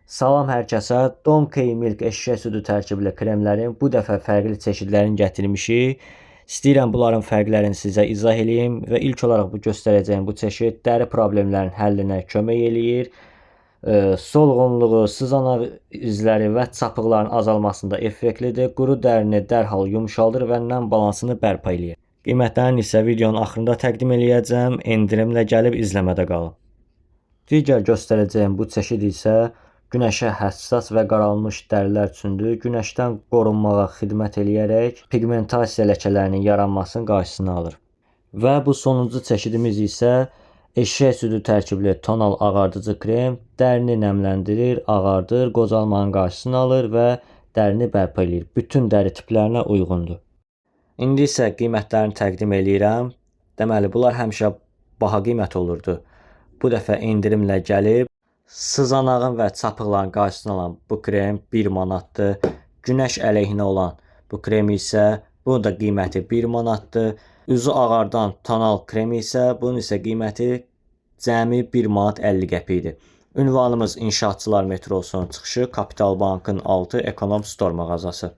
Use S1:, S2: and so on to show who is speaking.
S1: Salam hər kəsə. Donkey Milk eşşək südü tərkibli kremlərin bu dəfə fərqli çeşidlərini gətirmişik. İstəyirəm bunların fərqlərini sizə izah eləyim və ilk olaraq bu göstərəcəyim bu çeşid dəri problemlərinin həllinə kömək eləyir. Solğunluğu, sızanaq izləri və çapıqların azalmasında effektlidir. Quru dərini dərhal yumşaldır və nəm balansını bərpa eləyir. Qiymətlərini isə videonun axırında təqdim eləyəcəm. Endirimlə gəlib izləmədə qalın. Digər göstərəcəyim bu çeşid isə günəşə həssas və qaralmış dərilər üçündür. Günəşdən qorunmağa xidmət eləyərək pigmentasiya ləkələrinin yaranmasının qarşısını alır. Və bu sonuncu çeşidimiz isə eşşək südü tərkibli tonal ağardıcı krem dərini nəmləndirir, ağardır, qocalmanın qarşısını alır və dərini bərpa eləyir. Bütün dəri tiplərinə uyğundur. İndi isə qiymətlərini təqdim eləyirəm. Deməli, bunlar həmişə baha qiymət olurdu. Bu dəfə endirimlə gəlib, sızanağın və çapıqların qarşısını alan bu krem 1 manatdır. Günəş əleyhinə olan bu krem isə bunun da qiyməti 1 manatdır. Üzü ağardan tonal krem isə bunun isə qiyməti cəmi 1 manat 50 qəpikdir. Ünvanımız İnşaatçılar metrosunun çıxışı, Kapital Bankın altı Ekonom Store mağazası.